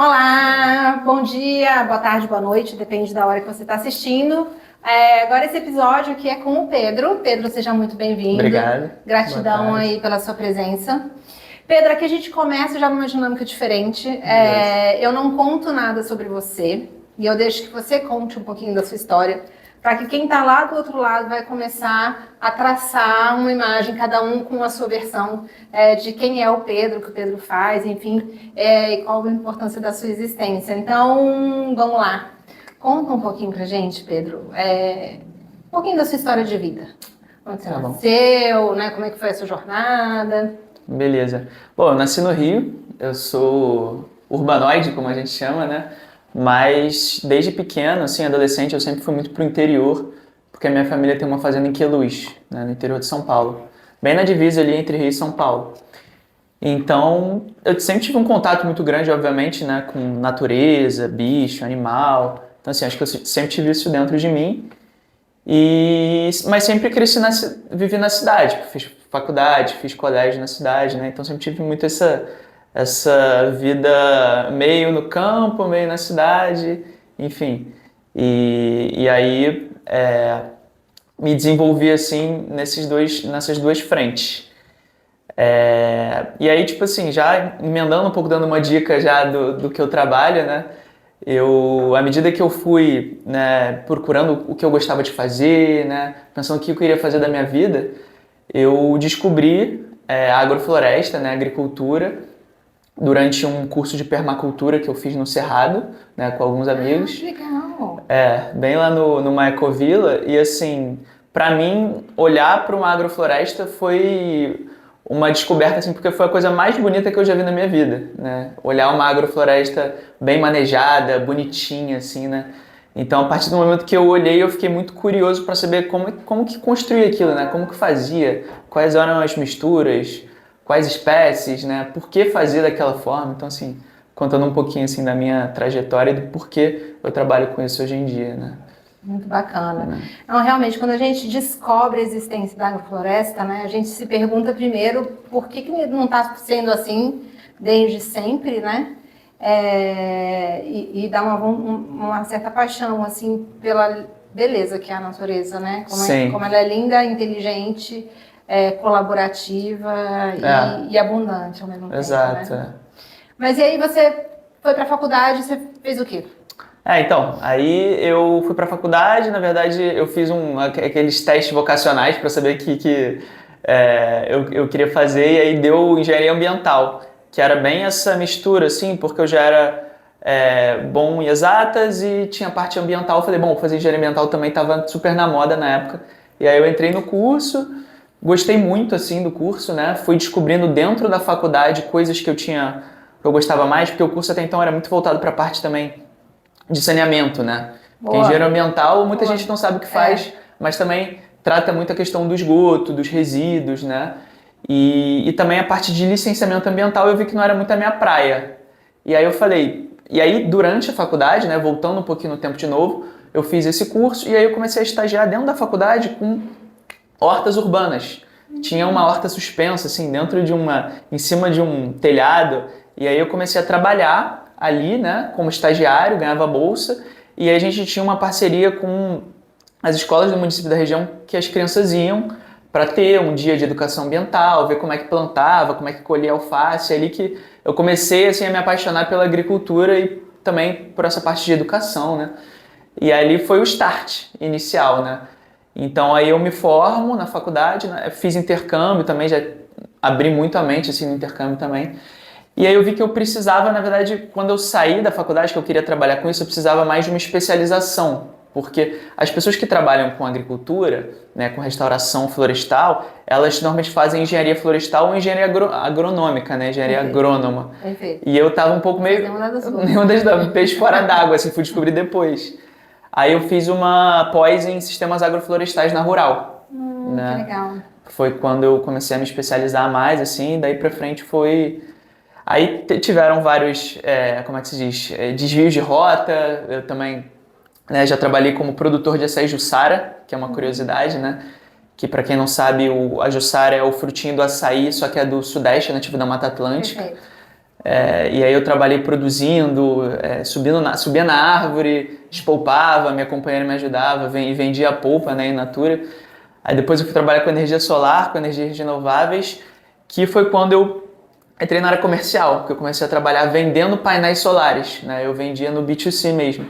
Olá, bom dia, boa tarde, boa noite, depende da hora que você está assistindo. Agora esse episódio aqui é com o Pedro. Pedro, seja muito bem-vindo. Obrigado. Gratidão aí pela sua presença. Pedro, aqui a gente começa já numa dinâmica diferente. Eu não conto nada sobre você e eu deixo que você conte um pouquinho da sua história, para que quem está lá do outro lado vai começar a traçar uma imagem, cada um com a sua versão de quem é o Pedro, o que o Pedro faz, enfim, e qual a importância da sua existência. Então, vamos lá. Conta um pouquinho pra gente, Pedro, um pouquinho da sua história de vida. Onde você nasceu, né? Como é que foi a sua jornada? Beleza. Bom, eu nasci no Rio, eu sou urbanoide, como a gente chama, né? Mas desde pequeno, assim, adolescente, eu sempre fui muito pro interior, porque a minha família tem uma fazenda em Queluz, né, no interior de São Paulo, bem na divisa ali entre Rio e São Paulo. Então, eu sempre tive um contato muito grande, obviamente, né, com natureza, bicho, animal. Então, assim, acho que eu sempre tive isso dentro de mim. Mas sempre vivi na cidade, fiz faculdade, fiz colégio na cidade, né? Então sempre tive muito essa vida meio no campo, meio na cidade, enfim. E aí me desenvolvi assim nessas duas frentes. E aí, tipo assim, já emendando um pouco, dando uma dica já do que eu trabalho, né? À medida que eu fui, né, procurando o que eu gostava de fazer, né, pensando o que eu queria fazer da minha vida, eu descobri a agrofloresta, né, agricultura, durante um curso de permacultura que eu fiz no Cerrado, né, com alguns amigos. Que legal! Bem lá numa ecovila. E assim, para mim, olhar para uma agrofloresta foi uma descoberta, assim, porque foi a coisa mais bonita que eu já vi na minha vida, né? Olhar uma agrofloresta bem manejada, bonitinha, assim, né? Então, a partir do momento que eu olhei, eu fiquei muito curioso para saber como que construía aquilo, né? Como que fazia, quais eram as misturas, quais espécies, né? Por que fazer daquela forma? Então, assim, contando um pouquinho, assim, da minha trajetória e do porquê eu trabalho com isso hoje em dia, né? Muito bacana. Então, realmente, quando a gente descobre a existência da agrofloresta, né, a gente se pergunta primeiro por que não está sendo assim desde sempre, né? E dá uma certa paixão, assim, pela beleza que é a natureza, né? Como ela é linda, inteligente, colaborativa e abundante ao mesmo tempo. Exato. Né? Mas e aí você foi para a faculdade, você fez o quê? Então, aí eu fui para a faculdade, na verdade eu fiz aqueles testes vocacionais para saber o que eu queria fazer, e aí deu engenharia ambiental, que era bem essa mistura, assim, porque eu já era bom em exatas e tinha parte ambiental. Eu falei, bom, fazer engenharia ambiental também estava super na moda na época, e aí eu entrei no curso, gostei muito, assim, do curso, né, fui descobrindo dentro da faculdade coisas que eu gostava mais, porque o curso até então era muito voltado para a parte também de saneamento, né? Porque engenheiro ambiental, muita gente não sabe o que faz, mas também trata muito a questão do esgoto, dos resíduos, né? E também a parte de licenciamento ambiental eu vi que não era muito a minha praia. E aí eu falei, durante a faculdade, né, voltando um pouquinho no tempo de novo, eu fiz esse curso e aí eu comecei a estagiar dentro da faculdade com hortas urbanas. Tinha uma horta suspensa, assim, em cima de um telhado, e aí eu comecei a trabalhar ali, né, como estagiário, ganhava bolsa, e aí a gente tinha uma parceria com as escolas do município da região que as crianças iam para ter um dia de educação ambiental, ver como é que plantava, como é que colhia alface. É ali que eu comecei assim, a me apaixonar pela agricultura e também por essa parte de educação, né? E ali foi o start inicial, né? Então aí eu me formo na faculdade, né? Fiz intercâmbio também, já abri muito a mente assim, no intercâmbio também. E aí eu vi que eu precisava, na verdade, quando eu saí da faculdade, que eu queria trabalhar com isso, eu precisava mais de uma especialização. Porque as pessoas que trabalham com agricultura, né, com restauração florestal, elas normalmente fazem engenharia florestal ou engenharia agronômica, né, engenharia agrônoma. Perfeito. E eu tava um pouco meio... Nenhuma das duas. Peixe fora d'água, assim, fui descobrir depois. Aí eu fiz uma pós em sistemas agroflorestais na Rural. Né? Que legal. Foi quando eu comecei a me especializar mais, assim, daí pra frente foi... Aí tiveram vários, como é que se diz, desvios de rota. Eu também, né, já trabalhei como produtor de açaí Jussara, que é uma curiosidade, né? Que para quem não sabe, a Jussara é o frutinho do açaí, só que é do Sudeste, nativo da Mata Atlântica. Perfeito. E aí eu trabalhei produzindo, subia na árvore, espolpava, minha companheira me ajudava e vendia a polpa, né, in natura. Aí depois eu fui trabalhar com energia solar, com energias renováveis, que foi quando eu entrei na área comercial, porque eu comecei a trabalhar vendendo painéis solares, né? Eu vendia no B2C mesmo.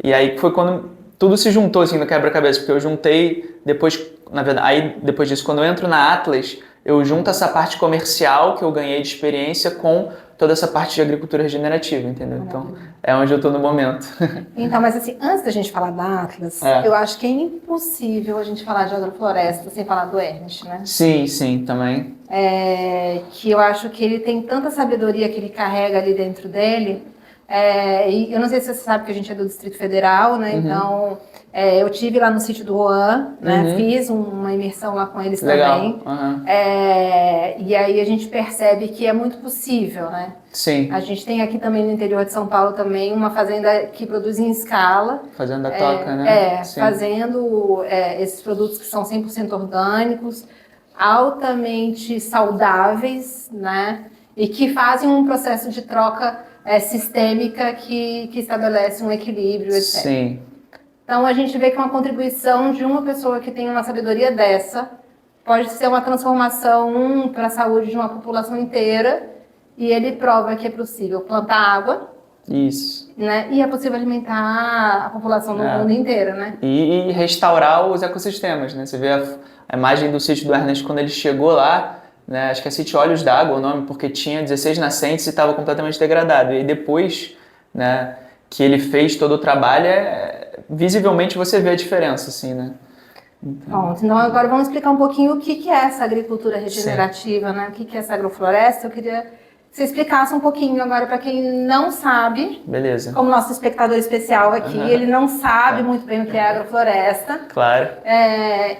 E aí foi quando tudo se juntou assim no quebra-cabeça, porque eu juntei depois, na verdade, aí depois disso, quando eu entro na Atlas, eu junto essa parte comercial que eu ganhei de experiência com toda essa parte de agricultura regenerativa, entendeu? Então, é onde eu tô no momento. Então, mas assim, antes da gente falar da Atlas, eu acho que é impossível a gente falar de agrofloresta sem falar do Ernest, né? Sim, também. Que eu acho que ele tem tanta sabedoria que ele carrega ali dentro dele. E eu não sei se você sabe que a gente é do Distrito Federal, né? Então, eu tive lá no sítio do Juan, né? Fiz uma imersão lá com eles também. E aí a gente percebe que é muito possível, né? Sim. A gente tem aqui também no interior de São Paulo também uma fazenda que produz em escala. Fazenda toca, né? Fazendo esses produtos que são 100% orgânicos, altamente saudáveis, né? E que fazem um processo de troca sistêmica que estabelece um equilíbrio, etc. Sim. Então a gente vê que uma contribuição de uma pessoa que tem uma sabedoria dessa pode ser uma transformação para a saúde de uma população inteira, e ele prova que é possível plantar água. Isso. Né? E é possível alimentar a população do mundo inteiro, né? E restaurar os ecossistemas, né? Você vê a imagem do sítio do Ernest quando ele chegou lá, né? Acho que é Sítio Olhos d'Água o nome, porque tinha 16 nascentes e estava completamente degradado. E depois, né, que ele fez todo o trabalho, visivelmente você vê a diferença, assim, né? Então agora vamos explicar um pouquinho o que é essa agricultura regenerativa, né? O que é essa agrofloresta. Eu queria que você explicasse um pouquinho agora para quem não sabe. Beleza. Como nosso espectador especial aqui, ele não sabe muito bem o que é agrofloresta. Claro.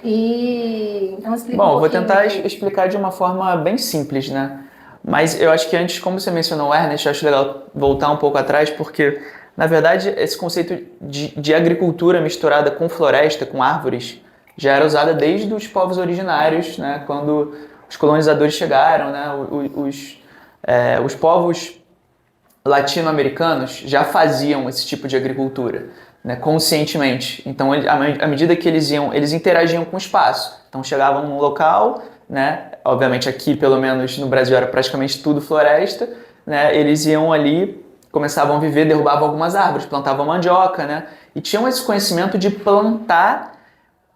Então explica Bom, um pouquinho. eu vou tentar explicar de uma forma bem simples, né? Mas eu acho que antes, como você mencionou o Ernest, eu acho legal voltar um pouco atrás, porque, na verdade, esse conceito de agricultura misturada com floresta, com árvores, já era usada desde os povos originários, né? Quando os colonizadores chegaram, né? Os povos latino-americanos já faziam esse tipo de agricultura, né? Conscientemente. Então, à medida que eles interagiam com o espaço. Então, chegavam num local, né? Obviamente, aqui, pelo menos no Brasil, era praticamente tudo floresta, né? Eles iam ali, começavam a viver, derrubavam algumas árvores, plantavam mandioca, né? E tinham esse conhecimento de plantar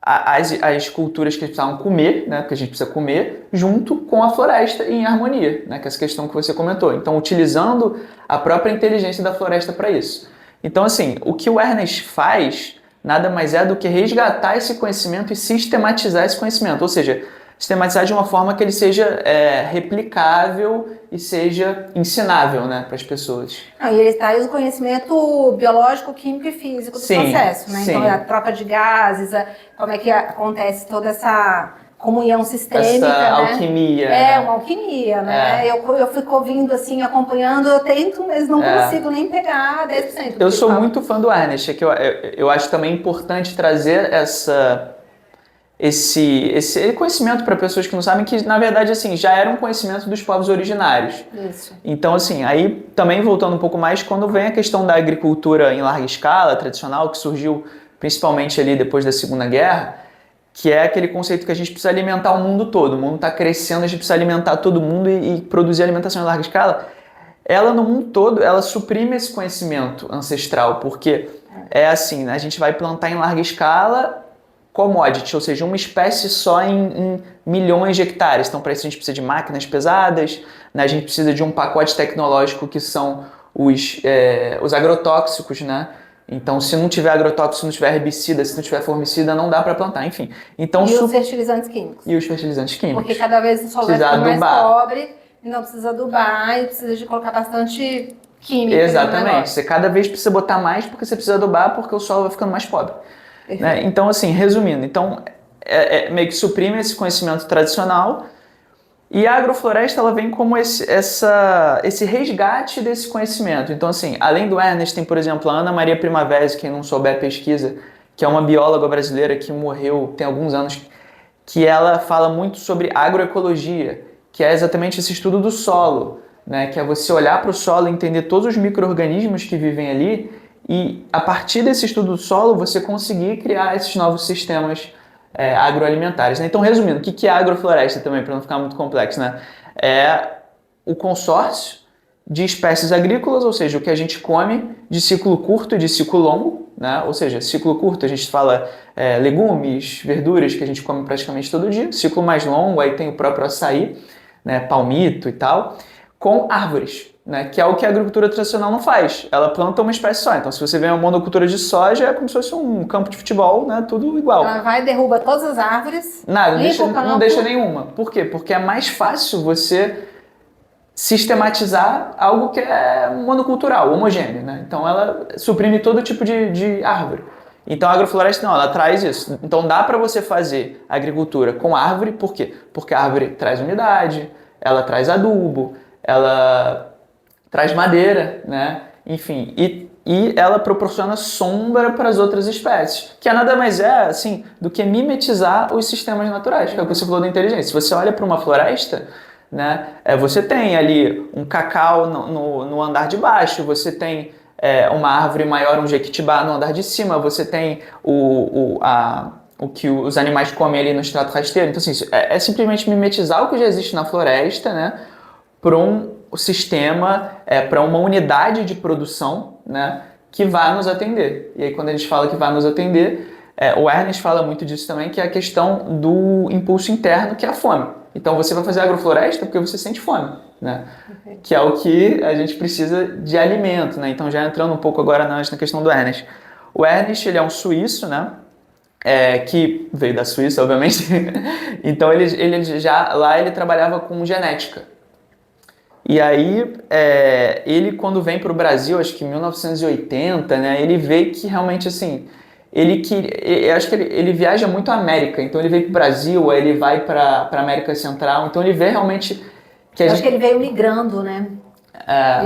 as culturas que eles precisavam comer, né, porque a gente precisa comer, junto com a floresta em harmonia, né, que é essa questão que você comentou. Então, utilizando a própria inteligência da floresta para isso. Então, assim, o que o Ernest faz nada mais é do que resgatar esse conhecimento e sistematizar esse conhecimento, ou seja, sistematizar de uma forma que ele seja replicável e seja ensinável, né, para as pessoas. E ele traz o conhecimento biológico, químico e físico do processo, né? Então, a troca de gases, como é que acontece toda essa comunhão sistêmica, essa né? alquimia. Uma alquimia, né? Eu fico ouvindo assim, acompanhando, eu tento, mas não consigo nem pegar 10%. Eu sou muito fã do Ernest, que eu acho também importante trazer esse conhecimento para pessoas que não sabem, que na verdade assim já era um conhecimento dos povos originários. Isso. Então assim, aí também voltando um pouco mais, quando vem a questão da agricultura em larga escala, tradicional, que surgiu principalmente ali depois da Segunda Guerra, que é aquele conceito que a gente precisa alimentar o mundo todo, o mundo está crescendo, a gente precisa alimentar todo mundo e produzir alimentação em larga escala, ela no mundo todo, ela suprime esse conhecimento ancestral, porque é assim, né, a gente vai plantar em larga escala commodity, ou seja, uma espécie só em milhões de hectares. Então, para isso a gente precisa de máquinas pesadas, né? A gente precisa de um pacote tecnológico que são os agrotóxicos, né? Então, se não tiver agrotóxico, se não tiver herbicida, se não tiver formicida, não dá para plantar, enfim. Então, e os fertilizantes químicos. E os fertilizantes químicos. Porque cada vez o solo vai ficando mais pobre, então precisa adubar e precisa de colocar bastante química. Exatamente. Você cada vez precisa botar mais porque você precisa adubar, porque o solo vai ficando mais pobre. Né? Então, assim, resumindo, meio que suprime esse conhecimento tradicional, e a agrofloresta ela vem como esse resgate desse conhecimento. Então, assim, além do Ernest, tem, por exemplo, a Ana Maria Primavera, quem não souber, pesquisa, que é uma bióloga brasileira que morreu tem alguns anos, que ela fala muito sobre agroecologia, que é exatamente esse estudo do solo, né? Que é você olhar para o solo e entender todos os micro-organismos que vivem ali e, a partir desse estudo do solo, você conseguir criar esses novos sistemas agroalimentares, né? Então, resumindo, o que é agrofloresta também, para não ficar muito complexo, né? É o consórcio de espécies agrícolas, ou seja, o que a gente come de ciclo curto e de ciclo longo, né? Ou seja, ciclo curto a gente fala legumes, verduras que a gente come praticamente todo dia, ciclo mais longo aí tem o próprio açaí, né? Palmito e tal, com árvores, né? Que é o que a agricultura tradicional não faz, ela planta uma espécie só. Então, se você vê uma monocultura de soja, é como se fosse um campo de futebol, né? Tudo igual. Ela vai, derruba todas as árvores, nada, não deixa nenhuma. Por quê? Porque é mais fácil você sistematizar algo que é monocultural, homogêneo, né? Então ela suprime todo tipo de árvore. Então a agrofloresta não, ela traz isso. Então dá para você fazer agricultura com árvore, por quê? Porque a árvore traz umidade, ela traz adubo, ela traz madeira, né? Enfim, e ela proporciona sombra para as outras espécies, que nada mais é assim do que mimetizar os sistemas naturais, que é o que você falou da inteligência. Se você olha para uma floresta, né? Você tem ali um cacau no andar de baixo, você tem uma árvore maior, um jequitibá no andar de cima, você tem o que os animais comem ali no extrato rasteiro. Então, assim, é simplesmente mimetizar o que já existe na floresta, né? Para um sistema, para uma unidade de produção, né? Que vai nos atender. E aí, quando a gente fala que vai nos atender, o Ernest fala muito disso também, que é a questão do impulso interno, que é a fome. Então você vai fazer agrofloresta porque você sente fome, né? Que é o que a gente precisa de alimento, né? Então já entrando um pouco agora na questão do Ernest. O Ernest, ele é um suíço, né? Que veio da Suíça, obviamente. Então ele já lá ele trabalhava com genética. E aí ele quando vem para o Brasil, acho que em 1980, né? Ele vê que realmente assim eu acho que ele viaja muito a América, então ele veio para o Brasil, aí ele vai para a América Central, então ele vê realmente que acho que ele veio migrando, né?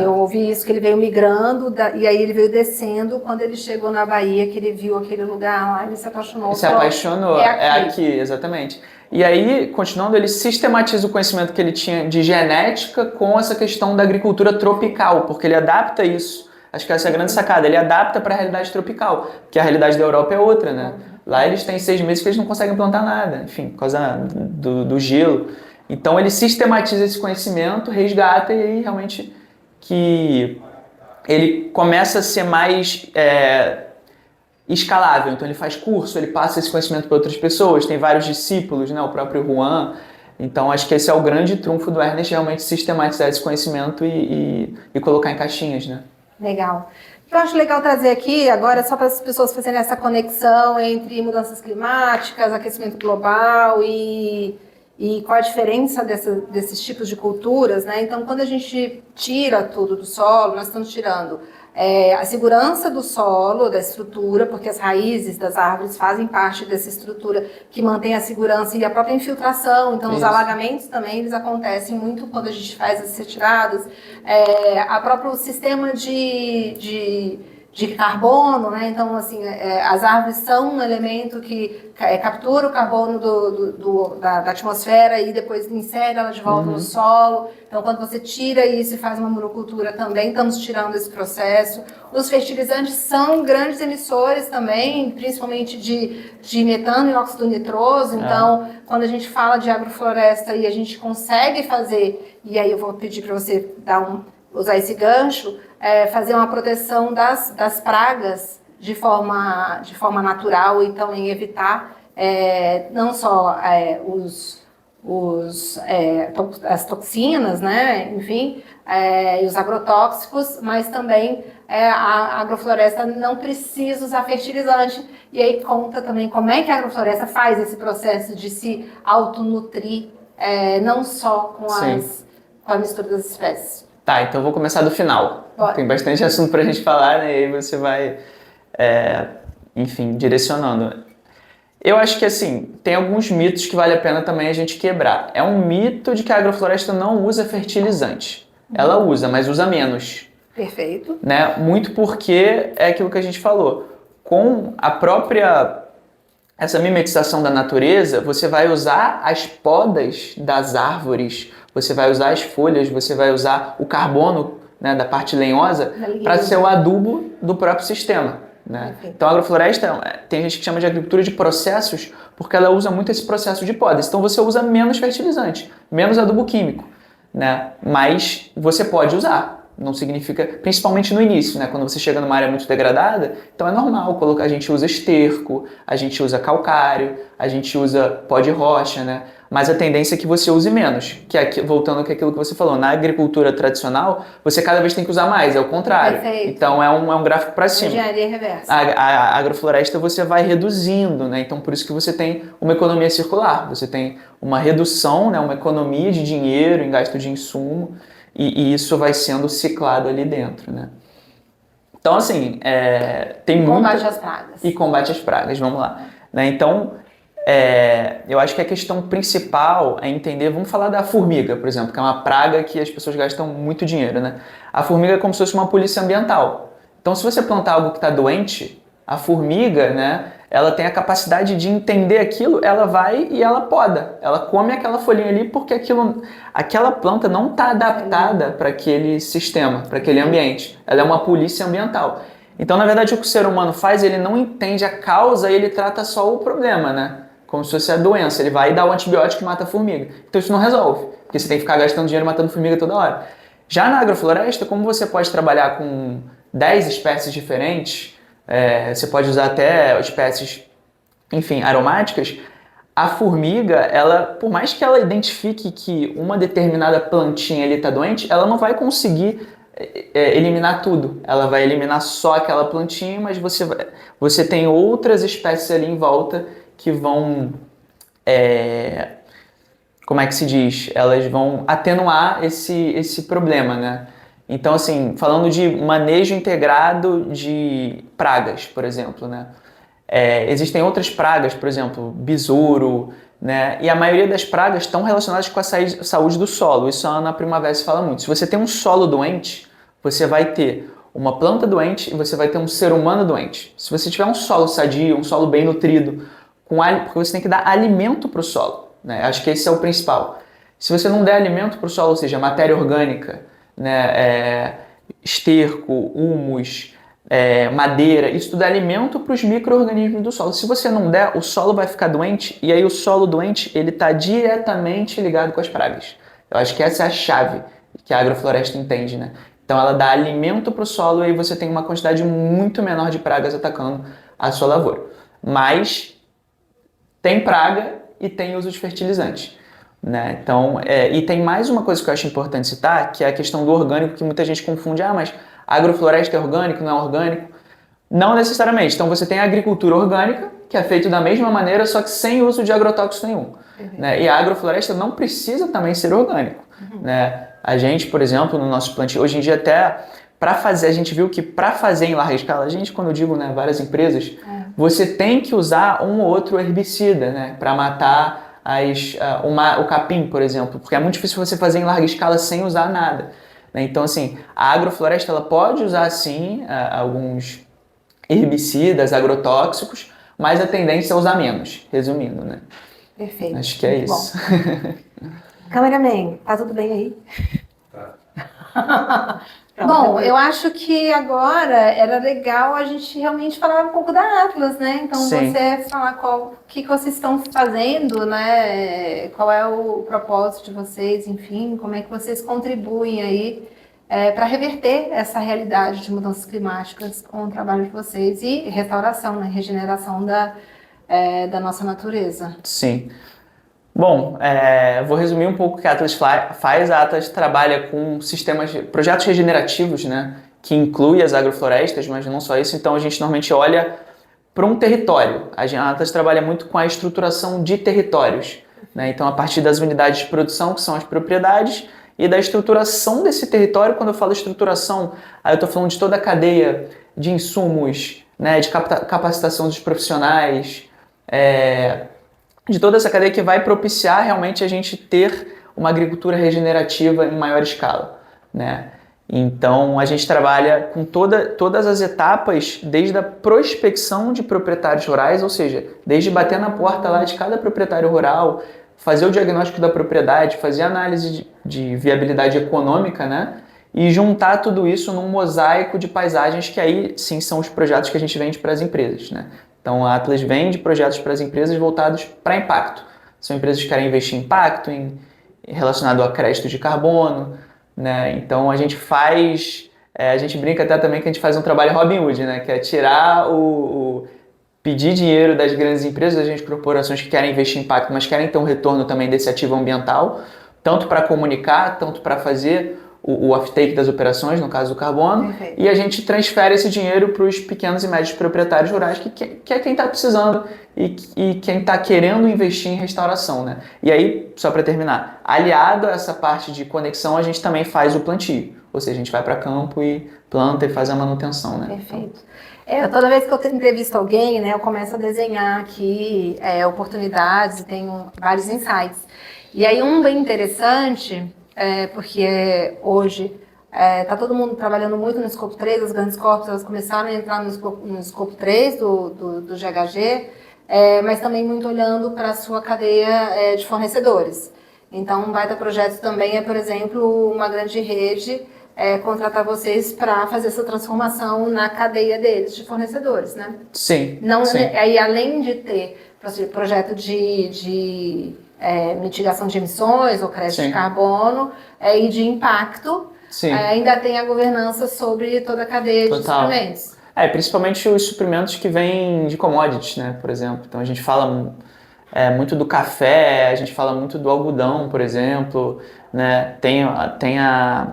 Eu ouvi isso, que ele veio migrando, e aí ele veio descendo, quando ele chegou na Bahia, que ele viu aquele lugar lá, ele se apaixonou. Ele se apaixonou, aqui, exatamente. E aí, continuando, ele sistematiza o conhecimento que ele tinha de genética com essa questão da agricultura tropical, porque ele adapta isso. Acho que essa é a grande sacada, ele adapta para a realidade tropical, porque a realidade da Europa é outra, né? Lá eles têm 6 meses que eles não conseguem plantar nada, enfim, por causa do gelo. Então ele sistematiza esse conhecimento, resgata e aí realmente que ele começa a ser mais escalável. Então ele faz curso, ele passa esse conhecimento para outras pessoas, tem vários discípulos, né? O próprio Juan. Então acho que esse é o grande trunfo do Ernest, realmente sistematizar esse conhecimento e colocar em caixinhas, né? Legal. O que eu acho legal trazer aqui agora, só para as pessoas fazerem essa conexão entre mudanças climáticas, aquecimento global e qual a diferença desses tipos de culturas, né? Então, quando a gente tira tudo do solo, nós estamos tirando a segurança do solo, da estrutura, porque as raízes das árvores fazem parte dessa estrutura que mantém a segurança e a própria infiltração. Então, os alagamentos também eles acontecem muito quando a gente faz as retiradas. A próprio sistema de carbono, né? Então, assim, as árvores são um elemento que captura o carbono da atmosfera e depois insere ela de volta no solo. Então, quando você tira isso e faz uma monocultura, também estamos tirando esse processo. Os fertilizantes são grandes emissores também, principalmente de metano e óxido nitroso. Então, quando a gente fala de agrofloresta e a gente consegue fazer, e aí eu vou pedir para você usar esse gancho, fazer uma proteção das pragas de forma natural e também evitar não só as toxinas, né, enfim, e os agrotóxicos, mas também a agrofloresta não precisa usar fertilizante. E aí conta também como é que a agrofloresta faz esse processo de se autonutrir, não só com a mistura das espécies. Tá, então eu vou começar do final. Bora. Tem bastante assunto pra gente falar, né? E aí você vai, enfim, direcionando. Eu acho que, assim, tem alguns mitos que vale a pena também a gente quebrar. É um mito de que a agrofloresta não usa fertilizante. Ela usa, mas usa menos. Perfeito. Né? Muito porque é aquilo que a gente falou. Com a própria... essa mimetização da natureza, você vai usar as podas das árvores você vai usar as folhas, você vai usar o carbono, né, da parte lenhosa para ser o adubo do próprio sistema. Né? Então a agrofloresta, tem gente que chama de agricultura de processos porque ela usa muito esse processo de podas. Então você usa menos fertilizante, menos adubo químico, né? Mas você pode usar. Não significa, principalmente no início, né? Quando você chega numa área muito degradada, então é normal colocar, a gente usa esterco, a gente usa calcário, a gente usa pó de rocha, né? Mas a tendência é que você use menos, que é, voltando àquilo que você falou, na agricultura tradicional, você cada vez tem que usar mais, é o contrário. Perfeito. Então é um gráfico para cima. Engenharia reversa. A agrofloresta você vai reduzindo, né? Então por isso que você tem uma economia circular, você tem uma redução, né? Uma economia de dinheiro em gasto de insumo, e isso vai sendo ciclado ali dentro, né? Então, assim, tem muito... Combate às pragas. E combate às pragas, vamos lá. Né? Então, eu acho que a questão principal é entender... Vamos falar da formiga, por exemplo, que é uma praga que as pessoas gastam muito dinheiro, né? A formiga é como se fosse uma polícia ambiental. Então, se você plantar algo que está doente, a formiga, né, ela tem a capacidade de entender aquilo, ela vai e ela poda. Ela come aquela folhinha ali porque aquela planta não está adaptada para aquele sistema, para aquele ambiente. Ela é uma polícia ambiental. Então, na verdade, o que o ser humano faz, ele não entende a causa e ele trata só o problema, né? Como se fosse a doença. Ele vai e dá o antibiótico e mata a formiga. Então, isso não resolve, porque você tem que ficar gastando dinheiro matando formiga toda hora. Já na agrofloresta, como você pode trabalhar com 10 espécies diferentes, você pode usar até espécies, enfim, aromáticas, a formiga, ela, por mais que ela identifique que uma determinada plantinha ali está doente, ela não vai conseguir eliminar tudo. Ela vai eliminar só aquela plantinha, mas você tem outras espécies ali em volta que vão, como é que se diz? Elas vão atenuar esse problema, né? Então, assim, falando de manejo integrado de pragas, por exemplo, né? Existem outras pragas, por exemplo, besouro, né? E a maioria das pragas estão relacionadas com a saúde do solo. Isso a Ana Primavera fala muito. Se você tem um solo doente, você vai ter uma planta doente e você vai ter um ser humano doente. Se você tiver um solo sadio, um solo bem nutrido, porque você tem que dar alimento para o solo, né? Acho que esse é o principal. Se você não der alimento para o solo, ou seja, matéria orgânica, né, esterco, humus, madeira, isso tudo é alimento para os micro-organismos do solo. Se você não der, o solo vai ficar doente, e aí o solo doente ele está diretamente ligado com as pragas. Eu acho que essa é a chave que a agrofloresta entende, né? Então ela dá alimento para o solo e aí você tem uma quantidade muito menor de pragas atacando a sua lavoura. Mas tem praga e tem uso de fertilizante. Né? Então, e tem mais uma coisa que eu acho importante citar, que é a questão do orgânico, que muita gente confunde. Mas agrofloresta é orgânico, não é orgânico? Não necessariamente. Então você tem a agricultura orgânica, que é feito da mesma maneira, só que sem uso de agrotóxico nenhum. Né? E a agrofloresta não precisa também ser orgânico. Né? A gente, por exemplo, no nosso plantio, hoje em dia até, a gente viu que para fazer em larga escala, quando eu digo, né, várias empresas, você tem que usar um ou outro herbicida, né, para matar o capim, por exemplo, porque é muito difícil você fazer em larga escala sem usar nada. Né? Então, assim, a agrofloresta ela pode usar, sim, alguns herbicidas, agrotóxicos, mas a tendência é usar menos, resumindo, né? Perfeito. Acho que é muito isso. Cameraman, tá tudo bem aí? Tá. Bom, eu acho que agora era legal a gente realmente falar um pouco da Atlas, né? Então, Sim. você falar o que vocês estão fazendo, né? Qual é o propósito de vocês, enfim, como é que vocês contribuem aí para reverter essa realidade de mudanças climáticas com o trabalho de vocês e restauração, né? Regeneração da nossa natureza. Sim. Bom, vou resumir um pouco o que a Atlas faz. A Atlas trabalha com projetos regenerativos, né, que inclui as agroflorestas, mas não só isso. Então a gente normalmente olha para um território. A Atlas trabalha muito com a estruturação de territórios, né? Então a partir das unidades de produção, que são as propriedades, e da estruturação desse território. Quando eu falo estruturação, aí eu estou falando de toda a cadeia de insumos, né, de capacitação dos profissionais, de toda essa cadeia que vai propiciar realmente a gente ter uma agricultura regenerativa em maior escala, né? Então a gente trabalha com todas as etapas, desde a prospecção de proprietários rurais, ou seja, desde bater na porta lá de cada proprietário rural, fazer o diagnóstico da propriedade, fazer análise de viabilidade econômica, né? E juntar tudo isso num mosaico de paisagens que aí sim são os projetos que a gente vende para as empresas, né? Então a Atlas vende projetos para as empresas voltados para impacto. São empresas que querem investir em impacto, relacionado a crédito de carbono, né? Então a gente faz, a gente brinca até também que a gente faz um trabalho Robin Hood, né? Que é tirar pedir dinheiro das grandes empresas, das grandes corporações que querem investir em impacto, mas querem ter um retorno também desse ativo ambiental, tanto para comunicar, tanto para fazer o off-take das operações, no caso do carbono, Perfeito. E a gente transfere esse dinheiro para os pequenos e médios proprietários rurais, que é quem está precisando e quem está querendo investir em restauração, né? E aí, só para terminar, aliado a essa parte de conexão, a gente também faz o plantio, ou seja, a gente vai para campo e planta e faz a manutenção, né? Perfeito. Toda vez que eu entrevisto alguém, né, eu começo a desenhar aqui oportunidades e tenho vários insights. E aí um bem interessante, porque hoje está todo mundo trabalhando muito no Scope 3, as grandes corpos elas começaram a entrar no Scope 3 do GHG, mas também muito olhando para a sua cadeia de fornecedores. Então um baita projeto também por exemplo, uma grande rede contratar vocês para fazer essa transformação na cadeia deles de fornecedores, né? Sim. Não, sim. Aí, além de ter projeto de mitigação de emissões ou crédito Sim. de carbono e de impacto, Sim. Ainda tem a governança sobre toda a cadeia de suprimentos. Principalmente os suprimentos que vêm de commodities, né? Por exemplo. Então a gente fala muito do café, a gente fala muito do algodão, por exemplo, né? Tem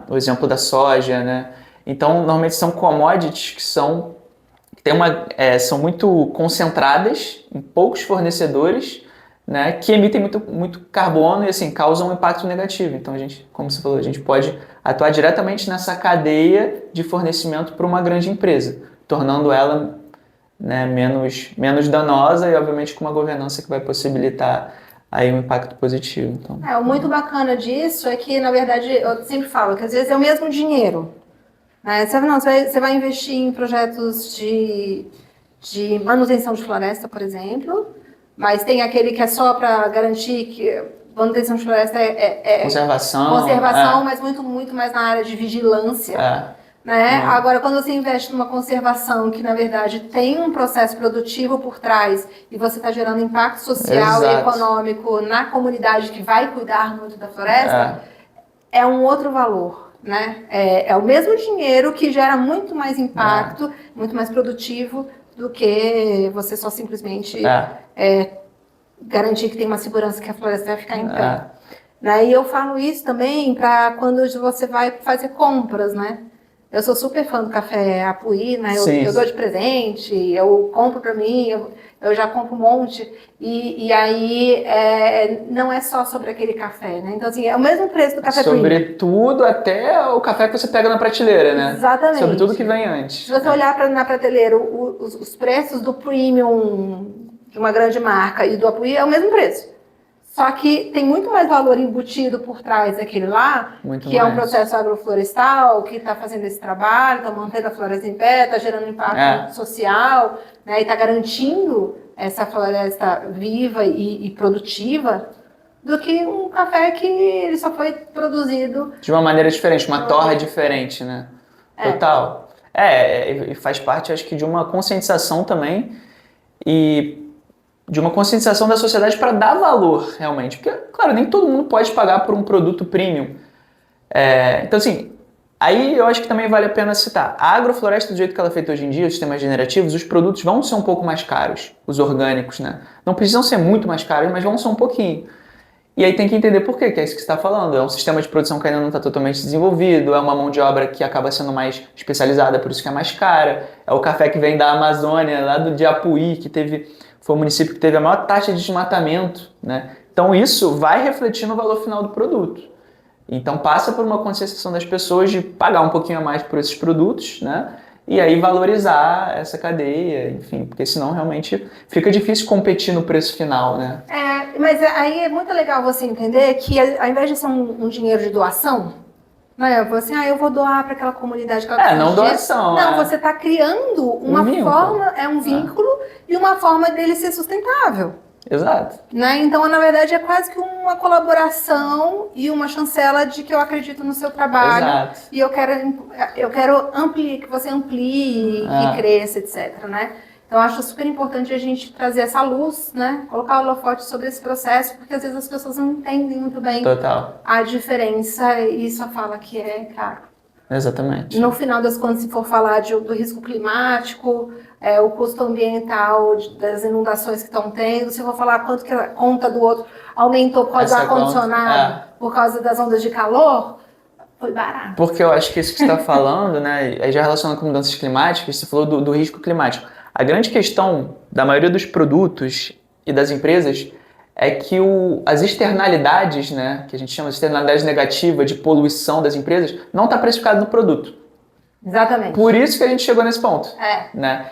o exemplo da soja, né? Então, normalmente são commodities que são muito concentradas em poucos fornecedores, né? Que emitem muito carbono e assim, causam um impacto negativo. Então, a gente, como você falou, a gente pode atuar diretamente nessa cadeia de fornecimento para uma grande empresa, tornando ela, né, menos danosa e, obviamente, com uma governança que vai possibilitar aí um impacto positivo. Então, o muito bacana disso é que, na verdade, eu sempre falo que às vezes é o mesmo dinheiro. Né? Você vai investir em projetos de manutenção de floresta, por exemplo, mas tem aquele que é só para garantir que manutenção de floresta conservação, mas muito mais na área de vigilância. Né? Agora, quando você investe numa conservação que, na verdade, tem um processo produtivo por trás e você está gerando impacto social e econômico na comunidade que vai cuidar muito da floresta, é um outro valor. Né? É o mesmo dinheiro que gera muito mais impacto, muito mais produtivo do que você só simplesmente garantir que tem uma segurança que a floresta vai ficar em pé. Né? E eu falo isso também para quando você vai fazer compras, né? Eu sou super fã do café Apuí, né? Eu dou de presente, eu compro para mim, eu já compro um monte. E aí não é só sobre aquele café, né? Então, assim, é o mesmo preço do café Apuí. Sobretudo até o café que você pega na prateleira, né? Exatamente. Sobre tudo que vem antes. Se você olhar na prateleira, os preços do premium de uma grande marca e do Apuí é o mesmo preço. Só que tem muito mais valor embutido por trás daquele lá, é um processo agroflorestal, que está fazendo esse trabalho, está mantendo a floresta em pé, está gerando impacto social, né, e está garantindo essa floresta viva e produtiva, do que um café que ele só foi produzido... de uma maneira diferente, uma torra diferente, né? Total. E faz parte, acho que, de uma conscientização também e... de uma conscientização da sociedade para dar valor, realmente. Porque, claro, nem todo mundo pode pagar por um produto premium. Então, assim, aí eu acho que também vale a pena citar. A agrofloresta, do jeito que ela é feita hoje em dia, os sistemas generativos, os produtos vão ser um pouco mais caros, os orgânicos, né? Não precisam ser muito mais caros, mas vão ser um pouquinho. E aí tem que entender por quê, que é isso que você está falando. É um sistema de produção que ainda não está totalmente desenvolvido, é uma mão de obra que acaba sendo mais especializada, por isso que é mais cara. É o café que vem da Amazônia, lá do Apuí, foi o município que teve a maior taxa de desmatamento, né? Então isso vai refletir no valor final do produto. Então passa por uma conscientização das pessoas de pagar um pouquinho a mais por esses produtos, né? E aí valorizar essa cadeia, enfim, porque senão realmente fica difícil competir no preço final, né? Mas aí é muito legal você entender que ao invés de ser um dinheiro de doação, né? Você, eu vou doar para aquela comunidade que ela não doação. Não, você está criando uma forma, um vínculo e uma forma dele ser sustentável. Exato. Né? Então, na verdade, é quase que uma colaboração e uma chancela de que eu acredito no seu trabalho. Exato. E eu quero que você amplie, que cresça, etc. Né? Então, eu acho super importante a gente trazer essa luz, né? Colocar o holofote sobre esse processo, porque às vezes as pessoas não entendem muito bem a diferença e só fala que é caro. Exatamente. No final das contas, se for falar do risco climático, o custo ambiental das inundações que estão tendo, se for falar quanto que a conta do outro aumentou por causa do ar-condicionado, por causa das ondas de calor, foi barato. Porque eu acho que isso que você está falando, né, aí já relacionado com mudanças climáticas, você falou do risco climático. A grande questão da maioria dos produtos e das empresas é que as externalidades, né, que a gente chama de externalidades negativas de poluição das empresas, não está precificado no produto. Exatamente. Por isso que a gente chegou nesse ponto. Né?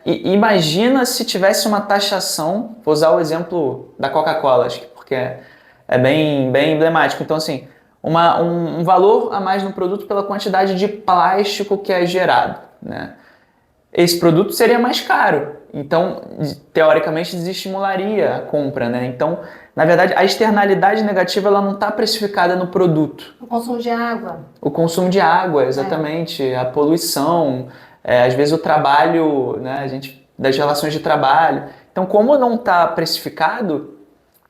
E imagina se tivesse uma taxação, vou usar o exemplo da Coca-Cola, acho que porque é bem emblemático. Então, assim, um valor a mais no produto pela quantidade de plástico que é gerado. Né? Esse produto seria mais caro. Então, teoricamente, desestimularia a compra, né? Então, na verdade, a externalidade negativa ela não está precificada no produto. O consumo de água. O consumo de água, exatamente. A poluição, às vezes o trabalho, né? Das relações de trabalho. Então, como não está precificado,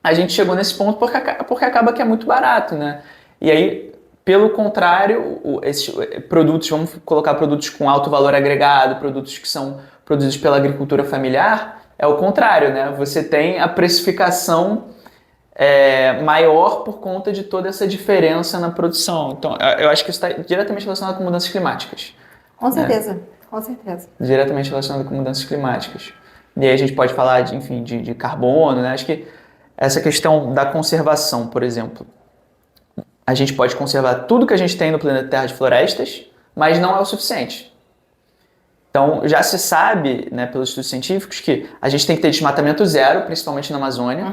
a gente chegou nesse ponto porque acaba que é muito barato, né? E aí, pelo contrário, esses produtos, vamos colocar produtos com alto valor agregado, produtos que são produzidos pela agricultura familiar, é o contrário, né? Você tem a precificação maior por conta de toda essa diferença na produção. Então, eu acho que isso está diretamente relacionado com mudanças climáticas. Com certeza, com certeza. Diretamente relacionado com mudanças climáticas. E aí a gente pode falar, de carbono, né? Acho que essa questão da conservação, por exemplo. A gente pode conservar tudo que a gente tem no planeta Terra de florestas, mas não é o suficiente. Então, já se sabe, né, pelos estudos científicos, que a gente tem que ter desmatamento zero, principalmente na Amazônia,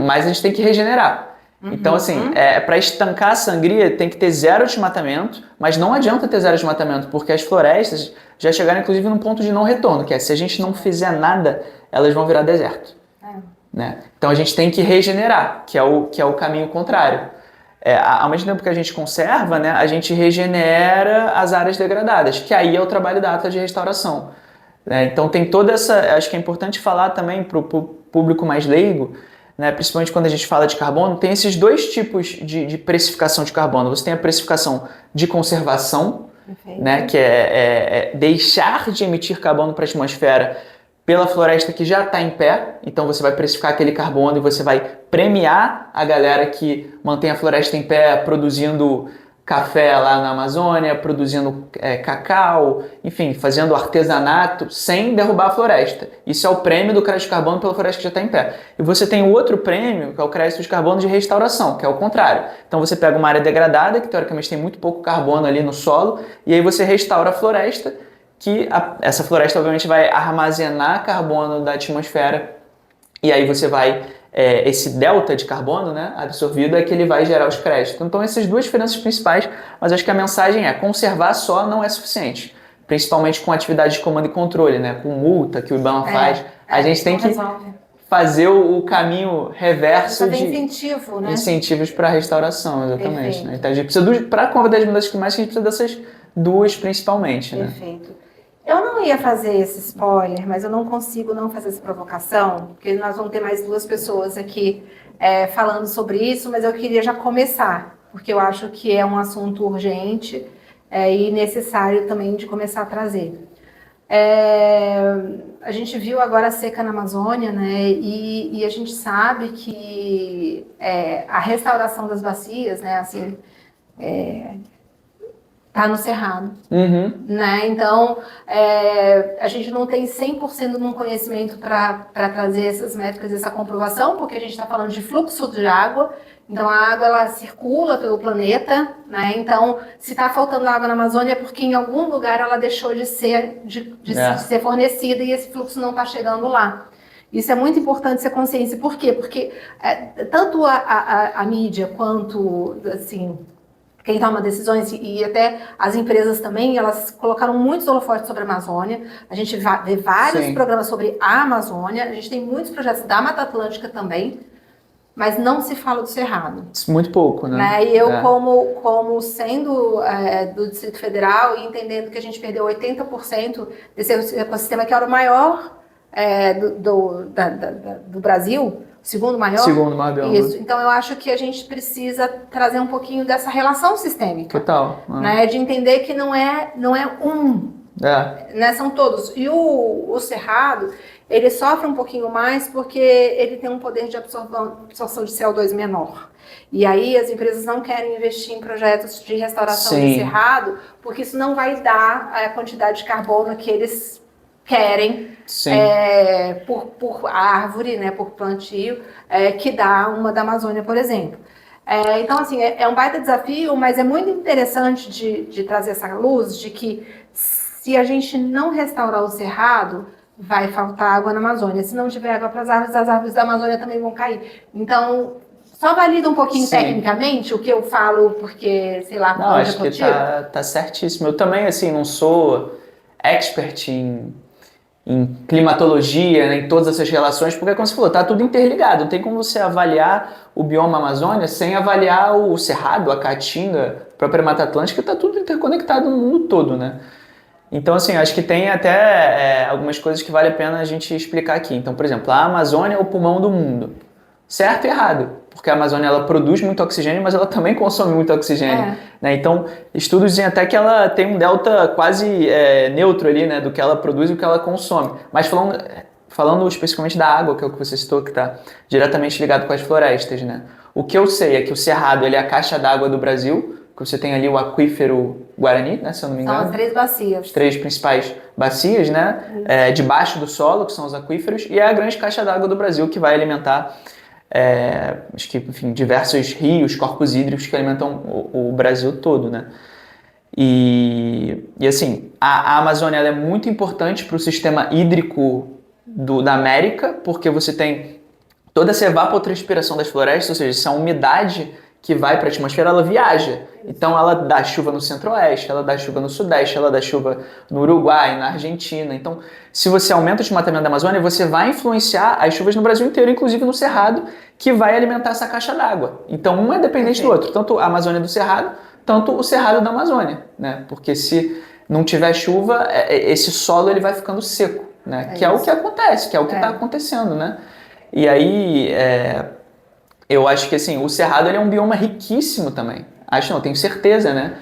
mas a gente tem que regenerar. Então, assim, para estancar a sangria, tem que ter zero desmatamento, mas não adianta ter zero desmatamento, porque as florestas já chegaram, inclusive, num ponto de não retorno, que é se a gente não fizer nada, elas vão virar deserto. Né? Então, a gente tem que regenerar, que é o caminho contrário. Ao mesmo tempo que a gente conserva, né, a gente regenera as áreas degradadas, que aí é o trabalho da ata de restauração. Então tem toda essa... Acho que é importante falar também para o público mais leigo, né, principalmente quando a gente fala de carbono, tem esses dois tipos de precificação de carbono. Você tem a precificação de conservação, né, que é deixar de emitir carbono para a atmosfera pela floresta que já está em pé, então você vai precificar aquele carbono e você vai premiar a galera que mantém a floresta em pé produzindo café lá na Amazônia, produzindo cacau, enfim, fazendo artesanato sem derrubar a floresta. Isso é o prêmio do crédito de carbono pela floresta que já está em pé. E você tem o outro prêmio, que é o crédito de carbono de restauração, que é o contrário. Então você pega uma área degradada, que teoricamente tem muito pouco carbono ali no solo, e aí você restaura a floresta, que essa floresta obviamente vai armazenar carbono da atmosfera e aí você vai, esse delta de carbono, né, absorvido é que ele vai gerar os créditos. Então essas duas diferenças principais, mas acho que a mensagem é conservar só não é suficiente, principalmente com atividade de comando e controle, né, com multa que o IBAMA faz, a gente tem que fazer o caminho reverso de incentivo, né? Incentivos para a restauração, exatamente. Né? Então a gente precisa, para combater as mudanças climáticas, a gente precisa dessas duas principalmente. Perfeito. Né? Eu não ia fazer esse spoiler, mas eu não consigo não fazer essa provocação, porque nós vamos ter mais duas pessoas aqui falando sobre isso, mas eu queria já começar, porque eu acho que é um assunto urgente e necessário também de começar a trazer. A gente viu agora a seca na Amazônia, né? E a gente sabe que a restauração das bacias, né? Assim, tá no Cerrado, né? Então, a gente não tem 100% de um conhecimento para trazer essas métricas, essa comprovação, porque a gente está falando de fluxo de água, então a água ela circula pelo planeta, né? Então, se está faltando água na Amazônia é porque em algum lugar ela deixou de ser fornecida e esse fluxo não está chegando lá. Isso é muito importante ser consciência. Por quê? Porque tanto a mídia quanto, assim, quem toma decisões e até as empresas também, elas colocaram muitos holofotes sobre a Amazônia. A gente vê vários programas sobre a Amazônia, a gente tem muitos projetos da Mata Atlântica também, mas não se fala do Cerrado. Muito pouco, né? E eu, como sendo do Distrito Federal e entendendo que a gente perdeu 80% desse ecossistema, que era o maior do Brasil, segundo maior bioma. Isso. Então eu acho que a gente precisa trazer um pouquinho dessa relação sistêmica. Total. Né? De entender que não é um. Né? São todos. E o Cerrado, ele sofre um pouquinho mais porque ele tem um poder de absorção de CO2 menor. E aí as empresas não querem investir em projetos de restauração de Cerrado, porque isso não vai dar a quantidade de carbono que eles querem por árvore, né, por plantio, que dá uma da Amazônia, por exemplo. Então, assim, é um baita desafio, mas é muito interessante de trazer essa luz de que se a gente não restaurar o Cerrado, vai faltar água na Amazônia. Se não tiver água para as árvores da Amazônia também vão cair. Então, só valida um pouquinho tecnicamente o que eu falo, porque, sei lá... Não, acho que tá certíssimo. Eu também, assim, não sou expert em climatologia, né, em todas essas relações, porque, como você falou, tá tudo interligado. Não tem como você avaliar o bioma Amazônia sem avaliar o Cerrado, a Caatinga, a própria Mata Atlântica, tá tudo interconectado no mundo todo, né? Então, assim, acho que tem até algumas coisas que vale a pena a gente explicar aqui. Então, por exemplo, a Amazônia é o pulmão do mundo. Certo e errado, porque a Amazônia ela produz muito oxigênio, mas ela também consome muito oxigênio. Né? Então, estudos dizem até que ela tem um delta quase neutro ali, né, do que ela produz e do que ela consome. Mas falando especificamente da água, que é o que você citou, que está diretamente ligado com as florestas, né? O que eu sei é que o Cerrado ele é a caixa d'água do Brasil, que você tem ali o aquífero Guarani, né, se eu não me engano. São as 3 bacias. As 3 principais bacias, né, debaixo do solo, que são os aquíferos, e é a grande caixa d'água do Brasil, que vai alimentar acho que, enfim, diversos rios, corpos hídricos que alimentam o Brasil todo, né? E assim, a Amazônia ela é muito importante para o sistema hídrico da América, porque você tem toda essa evapotranspiração das florestas, ou seja, essa umidade que vai para a atmosfera, ela viaja. Então ela dá chuva no centro-oeste, ela dá chuva no sudeste, ela dá chuva no Uruguai, na Argentina. Então, se você aumenta o desmatamento da Amazônia, você vai influenciar as chuvas no Brasil inteiro, inclusive no Cerrado, que vai alimentar essa caixa d'água. Então, um é dependente do outro, tanto a Amazônia do Cerrado, tanto o Cerrado da Amazônia, né? Porque se não tiver chuva, esse solo ele vai ficando seco, né? Que é o que acontece, que é o que está acontecendo, né? E aí, eu acho que assim, o Cerrado ele é um bioma riquíssimo também. Acho não, tenho certeza, né?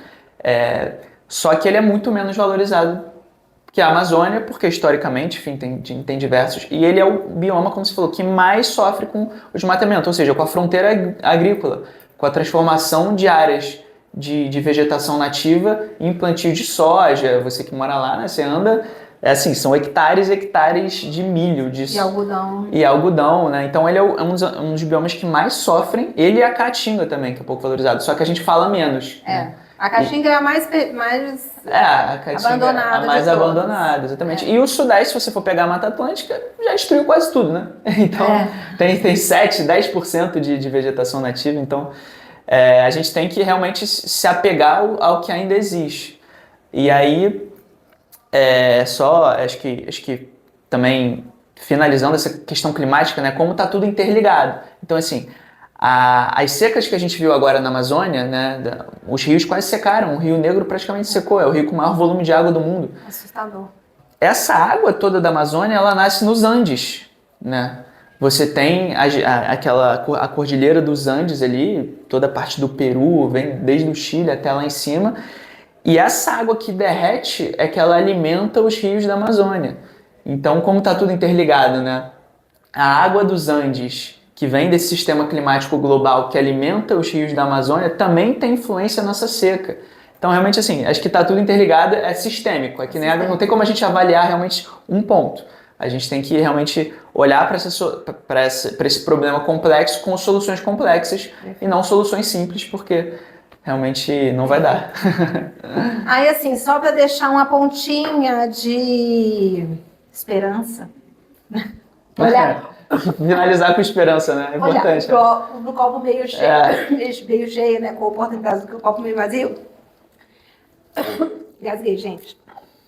Só que ele é muito menos valorizado que a Amazônia, porque historicamente, enfim, tem diversos. E ele é o bioma, como você falou, que mais sofre com o desmatamento, ou seja, com a fronteira agrícola, com a transformação de áreas de vegetação nativa em plantio de soja. Você que mora lá, né? Você anda... assim, são hectares e hectares de milho. E algodão, né? Então ele é um dos biomas que mais sofrem. Ele e a Caatinga também, que é pouco valorizado. Só que a gente fala menos. Né? A Caatinga é a mais a abandonada. A mais abandonada, exatamente. E o Sudeste, se você for pegar a Mata Atlântica, já destruiu quase tudo, né? Então tem 7, 10% de vegetação nativa. Então a gente tem que realmente se apegar ao que ainda existe. E aí... acho que também finalizando essa questão climática, né, como está tudo interligado. Então, assim, as secas que a gente viu agora na Amazônia, né, os rios quase secaram, o Rio Negro praticamente secou, é o rio com o maior volume de água do mundo. Assustador. Essa água toda da Amazônia, ela nasce nos Andes, né? Você tem a cordilheira dos Andes ali, toda a parte do Peru, vem desde o Chile até lá em cima. E essa água que derrete é que ela alimenta os rios da Amazônia. Então, como está tudo interligado, né? A água dos Andes, que vem desse sistema climático global que alimenta os rios da Amazônia, também tem influência nessa seca. Então, realmente, assim, acho que está tudo interligado, é sistêmico. É que nem água, não tem como a gente avaliar realmente um ponto. A gente tem que realmente olhar para esse problema complexo com soluções complexas e não soluções simples, porque... realmente não vai dar. Aí, assim, só para deixar uma pontinha de esperança. Finalizar com esperança, né? É importante. No copo meio cheio, meio cheio, né? Com oportunidade do copo meio vazio. Gasguei, gente.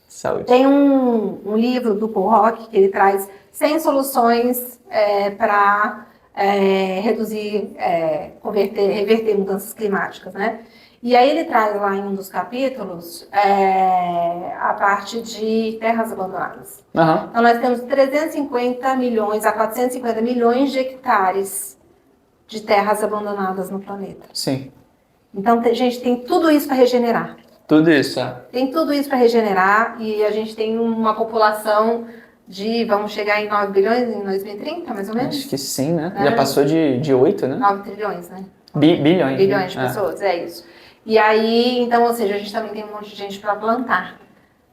Saúde. Tem um livro do Paul Rock que ele traz 100 soluções para reduzir, reverter mudanças climáticas, né? E aí ele traz lá em um dos capítulos a parte de terras abandonadas. Uhum. Então nós temos 350 milhões a 450 milhões de hectares de terras abandonadas no planeta. Sim. Então, gente, tem tudo isso para regenerar. Tudo isso, Tem tudo isso para regenerar e a gente tem uma população vamos chegar em 9 bilhões em 2030, mais ou menos? Acho que sim, né? Já passou de 8, né? 9 trilhões, né? Bilhões. Bilhões de pessoas, é isso. E aí, então, ou seja, a gente também tem um monte de gente para plantar.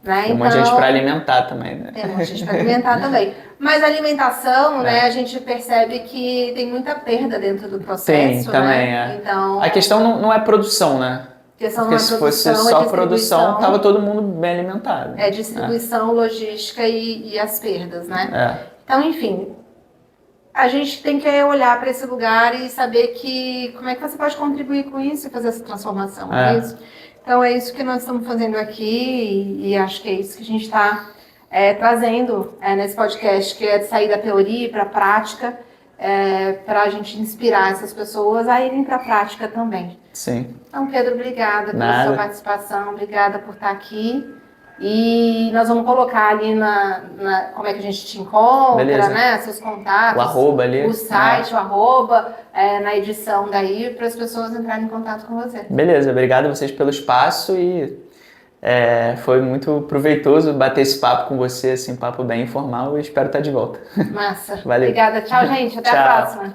Né? Tem um monte de gente para alimentar também, né? Tem um monte de gente para alimentar também. Mas a alimentação, né, a gente percebe que tem muita perda dentro do processo. Tem, também, né? Então, a questão não é produção, né? Porque se fosse só produção, tava todo mundo bem alimentado. É distribuição, logística e as perdas, né? Então, enfim, a gente tem que olhar para esse lugar e saber como é que você pode contribuir com isso e fazer essa transformação, é isso? Então, é isso que nós estamos fazendo aqui e acho que é isso que a gente está trazendo nesse podcast, que é de sair da teoria para a prática, para a gente inspirar essas pessoas a irem para a prática também. Sim. Então, Pedro, obrigada pela sua participação, obrigada por estar aqui. E nós vamos colocar ali como é que a gente te encontra, né? Seus contatos. O arroba ali. O site, o arroba, na edição daí, para as pessoas entrarem em contato com você. Beleza, obrigado a vocês pelo espaço e foi muito proveitoso bater esse papo com você, assim, papo bem informal, e espero estar de volta. Massa. Valeu. Obrigada. Tchau, gente. Até a próxima.